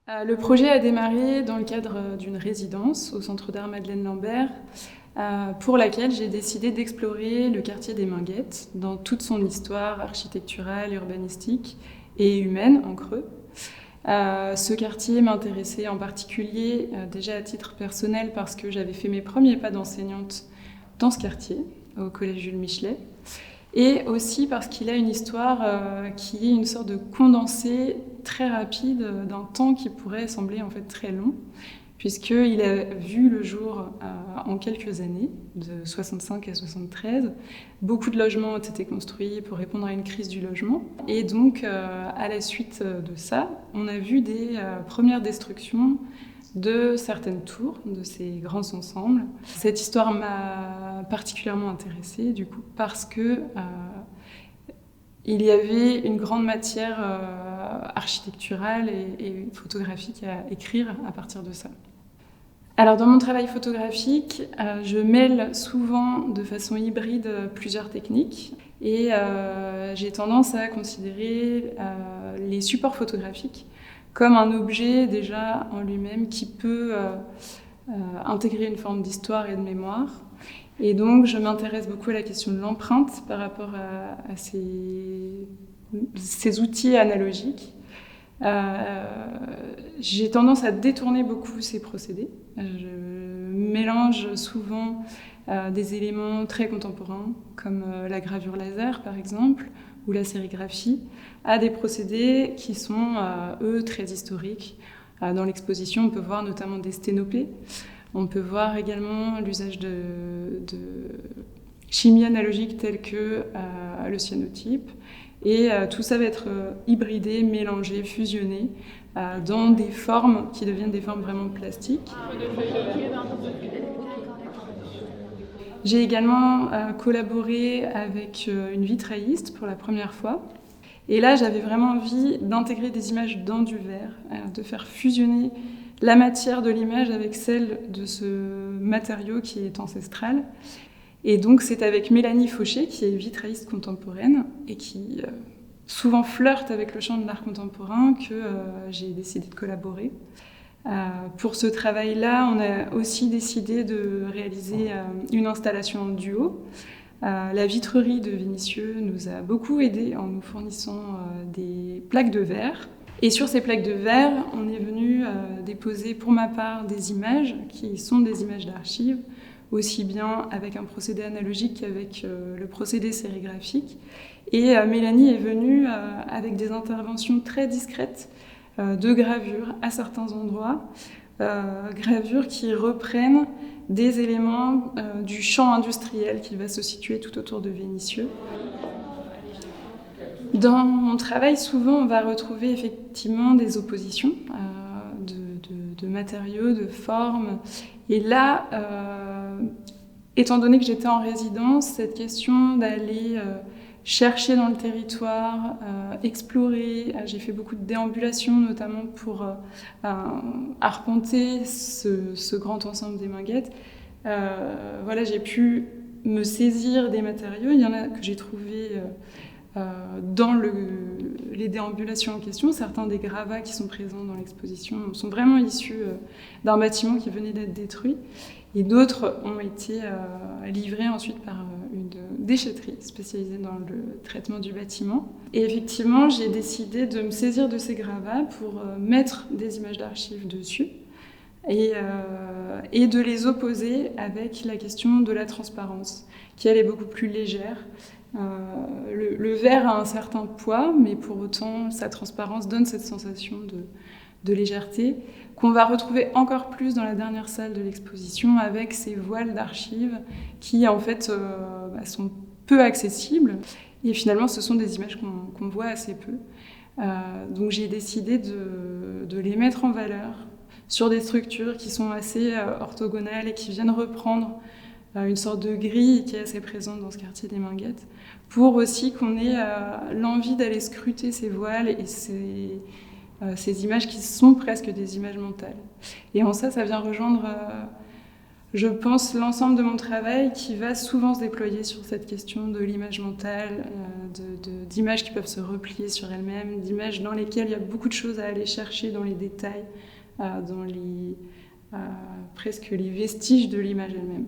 Le projet a démarré dans le cadre d'une résidence au Centre d'art Madeleine-Lambert, pour laquelle j'ai décidé d'explorer le quartier des Minguettes dans toute son histoire architecturale, urbanistique et humaine en creux. Ce quartier m'intéressait en particulier déjà à titre personnel parce que j'avais fait mes premiers pas d'enseignante dans ce quartier, au collège Jules Michelet, et aussi parce qu'il a une histoire qui est une sorte de condensé très rapide d'un temps qui pourrait sembler en fait très long, puisqu'il a vu le jour en quelques années, de 65 à 73. Beaucoup de logements ont été construits pour répondre à une crise du logement. Et donc, à la suite de ça, on a vu des premières destructions de certaines tours, de ces grands ensembles. Cette histoire m'a particulièrement intéressée, du coup, parce que il y avait une grande matière architecturale et photographique à écrire à partir de ça. Alors dans mon travail photographique, je mêle souvent de façon hybride plusieurs techniques et j'ai tendance à considérer les supports photographiques comme un objet déjà en lui-même qui peut intégrer une forme d'histoire et de mémoire. Et donc je m'intéresse beaucoup à la question de l'empreinte par rapport à ces outils analogiques. J'ai tendance à détourner beaucoup ces procédés. Je mélange souvent des éléments très contemporains, comme la gravure laser par exemple, ou la sérigraphie, à des procédés qui sont, eux, très historiques. Dans l'exposition, on peut voir notamment des sténopées. On peut voir également l'usage de chimie analogique telle que le cyanotype. Et tout ça va être hybridé, mélangé, fusionné dans des formes qui deviennent des formes vraiment plastiques. J'ai également collaboré avec une vitrailliste pour la première fois. Et là, j'avais vraiment envie d'intégrer des images dans du verre, de faire fusionner la matière de l'image avec celle de ce matériau qui est ancestral. Et donc c'est avec Mélanie Fauché, qui est vitrailliste contemporaine et qui souvent flirte avec le champ de l'art contemporain, que j'ai décidé de collaborer. Pour ce travail-là, on a aussi décidé de réaliser une installation en duo. La vitrerie de Vénissieux nous a beaucoup aidés en nous fournissant des plaques de verre. Et sur ces plaques de verre, on est venu déposer pour ma part des images qui sont des images d'archives, aussi bien avec un procédé analogique qu'avec le procédé sérigraphique. Et Mélanie est venue avec des interventions très discrètes de gravures à certains endroits, gravures qui reprennent des éléments du champ industriel qui va se situer tout autour de Vénissieux. Dans mon travail, souvent, on va retrouver effectivement des oppositions de matériaux, de formes. Et là, étant donné que j'étais en résidence, cette question d'aller chercher dans le territoire, explorer, j'ai fait beaucoup de déambulations, notamment pour arpenter ce grand ensemble des Minguettes. Voilà, j'ai pu me saisir des matériaux. Il y en a que j'ai trouvés dans les déambulations en question. Certains des gravats qui sont présents dans l'exposition sont vraiment issus d'un bâtiment qui venait d'être détruit. Et d'autres ont été livrés ensuite par une déchetterie spécialisée dans le traitement du bâtiment. Et effectivement, j'ai décidé de me saisir de ces gravats pour mettre des images d'archives dessus et de les opposer avec la question de la transparence, qui elle est beaucoup plus légère. Le verre a un certain poids, mais pour autant, sa transparence donne cette sensation de légèreté qu'on va retrouver encore plus dans la dernière salle de l'exposition avec ces voiles d'archives qui en fait sont peu accessibles et finalement ce sont des images qu'on voit assez peu. Donc j'ai décidé de les mettre en valeur sur des structures qui sont assez orthogonales et qui viennent reprendre une sorte de grille qui est assez présente dans ce quartier des Minguettes, pour aussi qu'on ait l'envie d'aller scruter ces voiles et ces images qui sont presque des images mentales. Et en ça vient rejoindre je pense, l'ensemble de mon travail qui va souvent se déployer sur cette question de l'image mentale, d'images qui peuvent se replier sur elles-mêmes, d'images dans lesquelles il y a beaucoup de choses à aller chercher dans les détails, dans presque les vestiges de l'image elle-même.